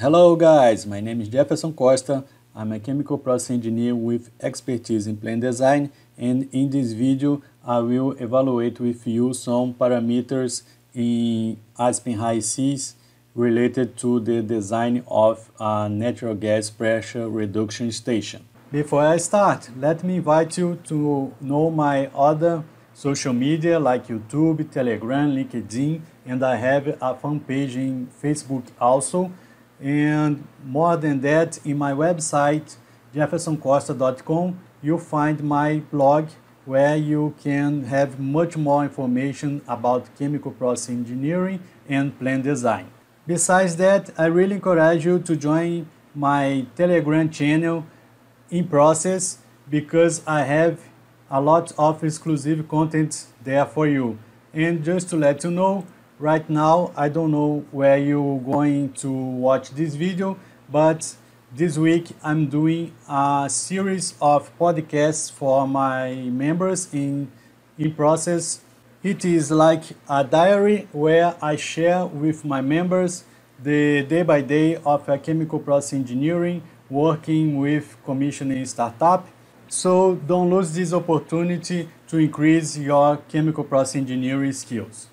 Hello guys, my name is Jeferson Costa. I'm a chemical process engineer with expertise in plant design, and in this video I will evaluate with you some parameters in Aspen HYSYS related to the design of a natural gas pressure reduction station. Before I start, let me invite you to know my other social media like YouTube, Telegram, LinkedIn, and I have a fan page in Facebook also. And more than that, in my website, jeffersoncosta.com, you'll find my blog where you can have much more information about chemical process engineering and plant design. Besides that, I really encourage you to join my Telegram channel in process because I have a lot of exclusive content there for you. And just to let you know, right now, I don't know where you're going to watch this video, but this week I'm doing a series of podcasts for my members in process. It is like a diary where I share with my members the day by day of a chemical process engineering, working with commissioning startup. So don't lose this opportunity to increase your chemical process engineering skills.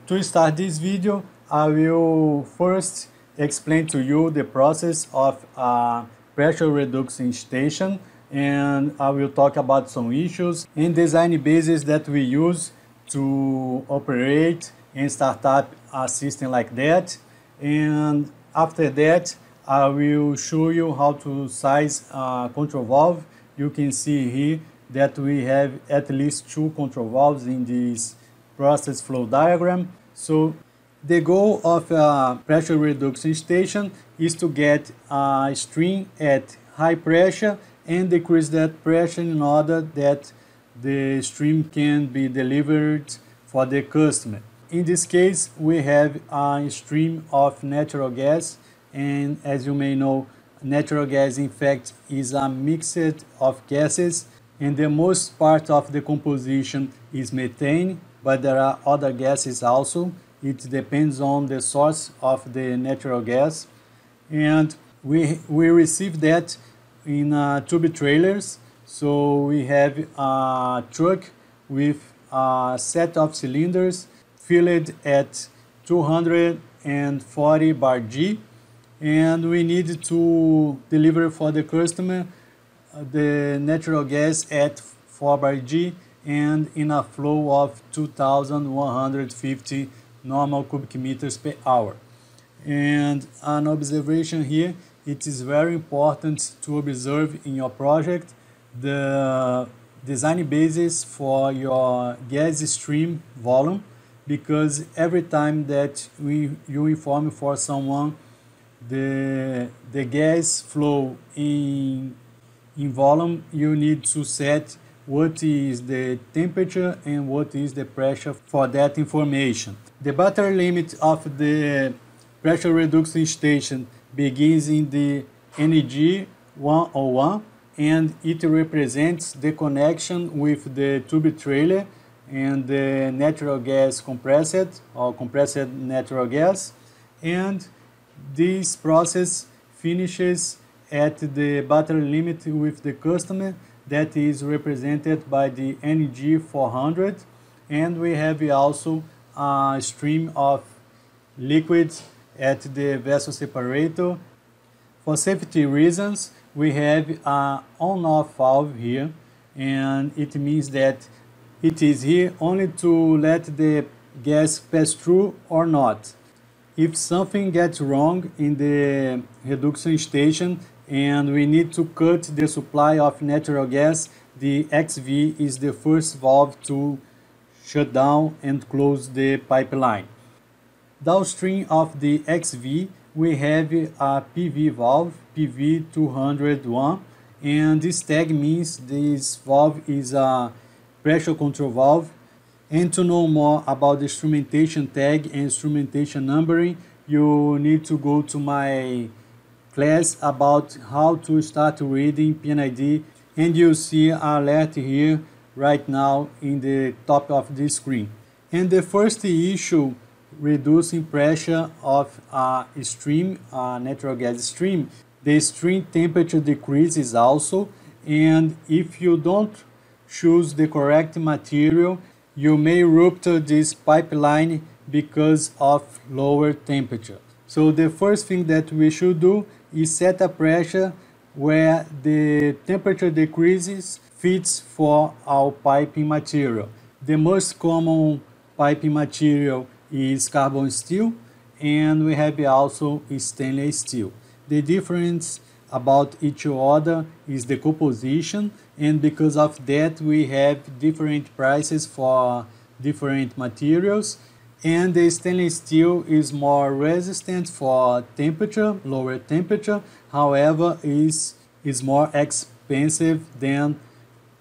To start this video, I will first explain to you the process of a pressure reduction station, and I will talk about some issues and design bases that we use to operate and start up a system like that. And after that, I will show you how to size a control valve. You can see here that we have at least 2 control valves in this process flow diagram. So the goal of a pressure reduction station is to get a stream at high pressure and decrease that pressure in order that the stream can be delivered for the customer. In this case, we have a stream of natural gas, and as you may know, natural gas in fact is a mix of gases, and the most part of the composition is methane, but there are other gases also. It depends on the source of the natural gas. And we receive that in tube trailers. So we have a truck with a set of cylinders filled at 240 bar G. And we need to deliver for the customer the natural gas at 4 bar G and in a flow of 2,150 normal cubic meters per hour. And an observation here, it is very important to observe in your project the design basis for your gas stream volume, because every time that you inform for someone the gas flow in volume, you need to set what is the temperature and what is the pressure for that information. The battery limit of the pressure reduction station begins in the NG 101, and it represents the connection with the tube trailer and the natural gas compressed or compressed natural gas, and this process finishes at the battery limit with the customer that is represented by the NG 400, and we have also a stream of liquids at the vessel separator. For safety reasons, we have an on-off valve here, and it means that it is here only to let the gas pass through or not. If something gets wrong in the reduction station and we need to cut the supply of natural gas, the XV is the first valve to shut down and close the pipeline. Downstream of the XV, we have a PV valve, PV 201, and this tag means this valve is a pressure control valve. And to know more about the instrumentation tag and instrumentation numbering, you need to go to my class about how to start reading PNID, and you see an alert here right now in the top of the screen. And the first issue reducing pressure of a stream, a natural gas stream, the stream temperature decreases also, and if you don't choose the correct material, you may rupture this pipeline because of lower temperature. So the first thing that we should do is set a pressure where the temperature decreases fits for our piping material. The most common piping material is carbon steel, and we have also stainless steel. The difference about each other is the composition, and because of that we have different prices for different materials. And the stainless steel is more resistant for temperature, lower temperature, however is more expensive than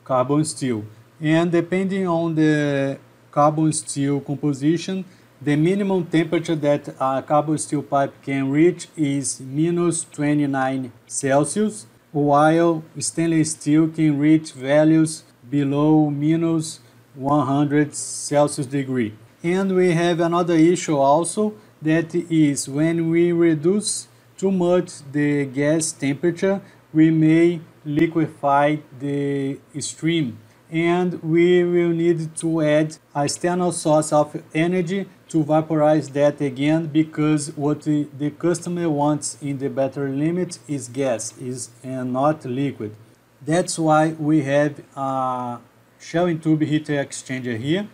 carbon steel. And depending on the carbon steel composition, the minimum temperature that a carbon steel pipe can reach is minus 29 Celsius, while stainless steel can reach values below minus 100 Celsius degree. And we have another issue also, that is when we reduce too much the gas temperature, we may liquefy the stream, and we will need to add a external source of energy to vaporize that again, because what the customer wants in the battery limit is gas, and not liquid. That's why we have a shell and tube heat exchanger here,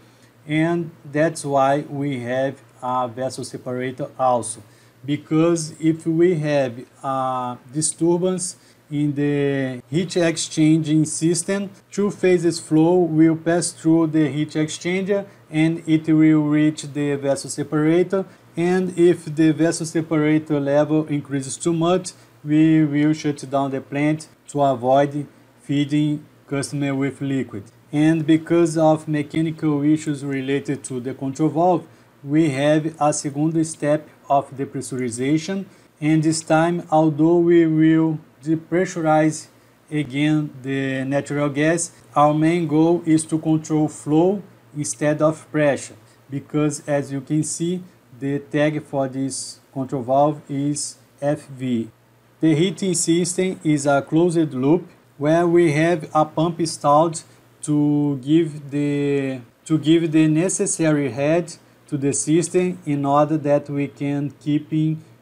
and that's why we have a vessel separator also, because if we have a disturbance in the heat exchanging system, two phases flow will pass through the heat exchanger and it will reach the vessel separator, and if the vessel separator level increases too much, we will shut down the plant to avoid feeding customer with liquid. And because of mechanical issues related to the control valve, we have a second step of depressurization, and this time, although we will depressurize again the natural gas, our main goal is to control flow instead of pressure, because as you can see, the tag for this control valve is FV. The heating system is a closed loop where we have a pump installed to give the necessary head to the system in order that we can keep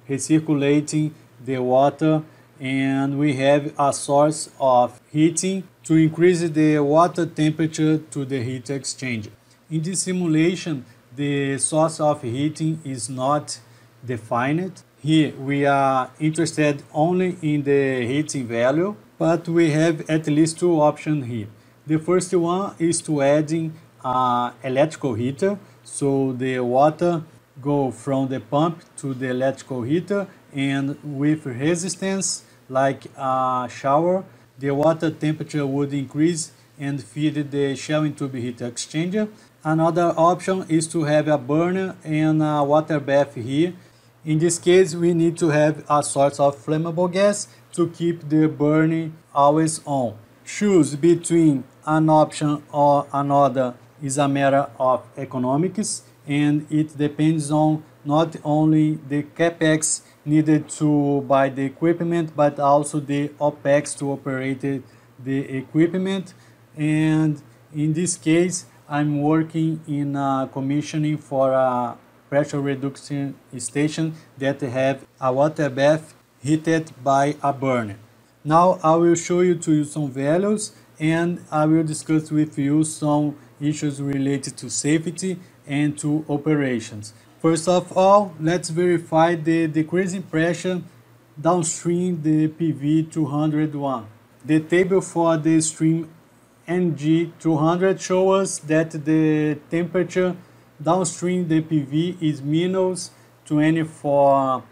recirculating the water, and we have a source of heating to increase the water temperature to the heat exchanger. In this simulation, the source of heating is not defined. Here we are interested only in the heating value, but we have at least two options here. The first one is to adding an electrical heater, so the water go from the pump to the electrical heater, and with resistance like a shower, the water temperature would increase and feed the shell and tube heat exchanger. Another option is to have a burner and a water bath here. In this case, we need to have a source of flammable gas to keep the burning always on. Choose between an option or another is a matter of economics, and it depends on not only the capex needed to buy the equipment, but also the opex to operate the equipment. And in this case, I'm working in commissioning for a pressure reduction station that have a water bath heated by a burner. Now I will show you some values, and I will discuss with you some issues related to safety and to operations. First of all, let's verify the decreasing pressure downstream the PV201. The table for the stream NG200 shows us that the temperature downstream the PV is minus 24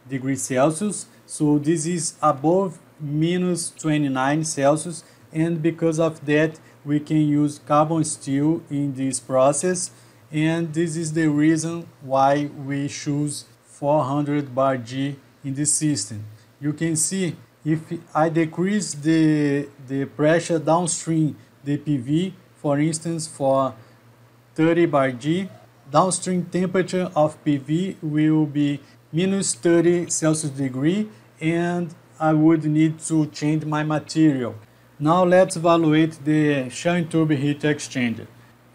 degrees Celsius, so this is above minus 29 Celsius, and because of that we can use carbon steel in this process, and this is the reason why we choose 400 bar G in this system. You can see if I decrease the pressure downstream the PV, for instance for 30 bar G, downstream temperature of PV will be minus 30 Celsius degree, and I would need to change my material. Now let's evaluate the shell tube heat exchanger.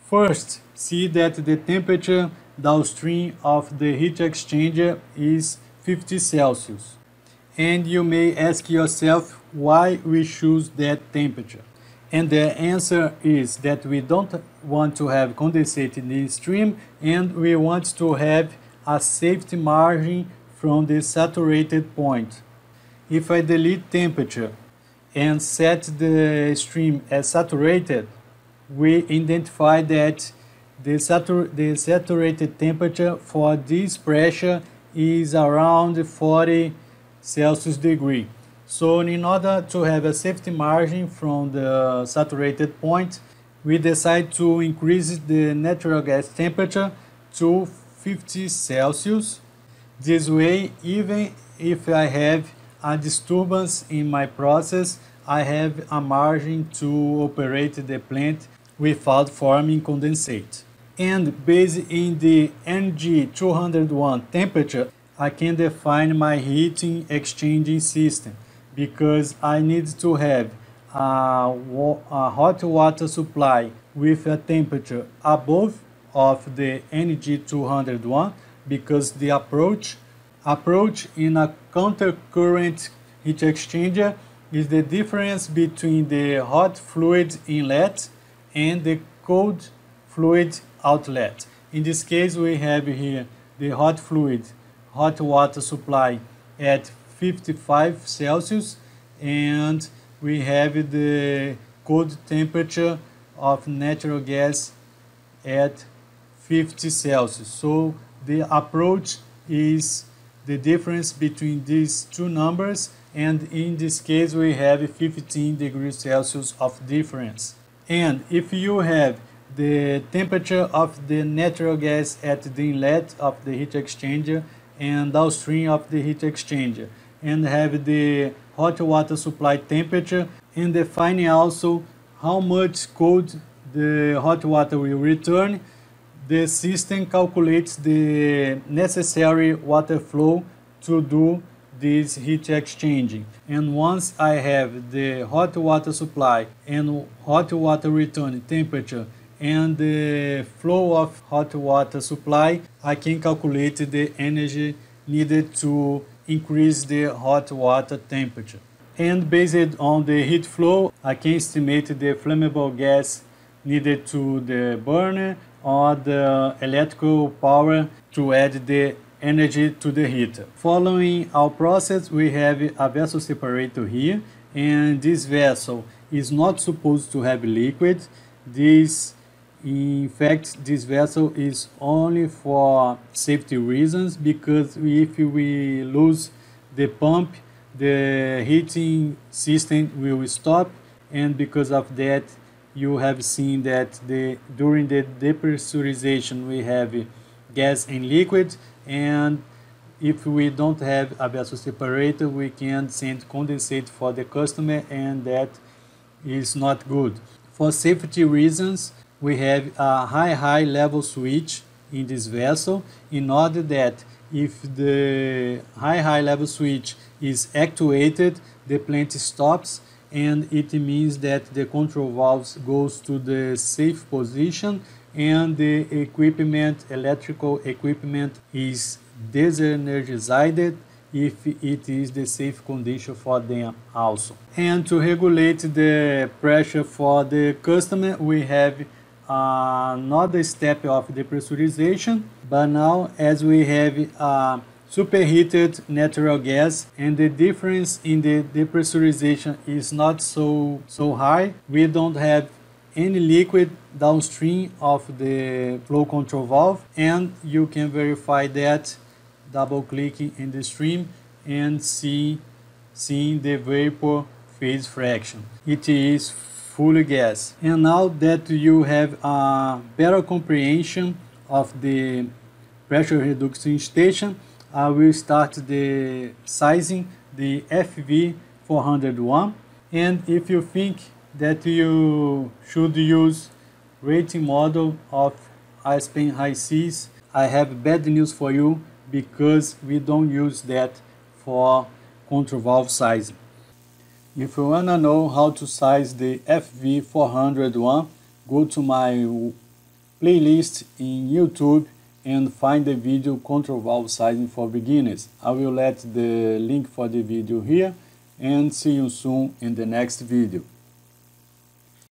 First, see that the temperature downstream of the heat exchanger is 50 Celsius. And you may ask yourself why we choose that temperature. And the answer is that we don't want to have condensate in the stream, and we want to have a safety margin from the saturated point. If I delete temperature and set the stream as saturated, we identify that the saturated temperature for this pressure is around 40 Celsius degree. So in order to have a safety margin from the saturated point, we decide to increase the natural gas temperature to 50 Celsius. This way, even if I have a disturbance in my process, I have a margin to operate the plant without forming condensate. And based in the NG 201 temperature, I can define my heating exchanging system, because I need to have a hot water supply with a temperature above of the NG 201, because the approach in a countercurrent heat exchanger is the difference between the hot fluid inlet and the cold fluid outlet. In this case, we have here the hot water supply at 55 Celsius, and we have the cold temperature of natural gas at 50 Celsius. So the approach is the difference between these two numbers, and in this case we have 15 degrees Celsius of difference. And if you have the temperature of the natural gas at the inlet of the heat exchanger and downstream of the heat exchanger, and have the hot water supply temperature, and defining also how much cold the hot water will return, the system calculates the necessary water flow to do this heat exchanging. And once I have the hot water supply and hot water return temperature and the flow of hot water supply, I can calculate the energy needed to increase the hot water temperature. And based on the heat flow, I can estimate the flammable gas needed to the burner or the electrical power to add the energy to the heater. Following our process, we have a vessel separator here, and this vessel is not supposed to have liquid. In fact, this vessel is only for safety reasons, because if we lose the pump, the heating system will stop, and because of that, you have seen that during the depressurization we have gas and liquid, and if we don't have a vessel separator, we can send condensate for the customer, and that is not good. For safety reasons, we have a high level switch in this vessel, in order that if the high level switch is activated, the plant stops, and it means that the control valves goes to the safe position, and the electrical equipment is desenergized if it is the safe condition for them also. And to regulate the pressure for the customer, we have another step of depressurization, but now as we have superheated natural gas and the difference in the depressurization is not so high, we don't have any liquid downstream of the flow control valve, and you can verify that double clicking in the stream and seeing the vapor phase fraction. It is full gas. And now that you have a better comprehension of the pressure reduction station, I will start the sizing the FV401. And if you think that you should use rating model of Aspen HYSYS, I have bad news for you because we don't use that for control valve sizing. If you wanna know how to size the FV401, go to my playlist in YouTube and find the video control valve sizing for beginners. I will let the link for the video here, and see you soon in the next video.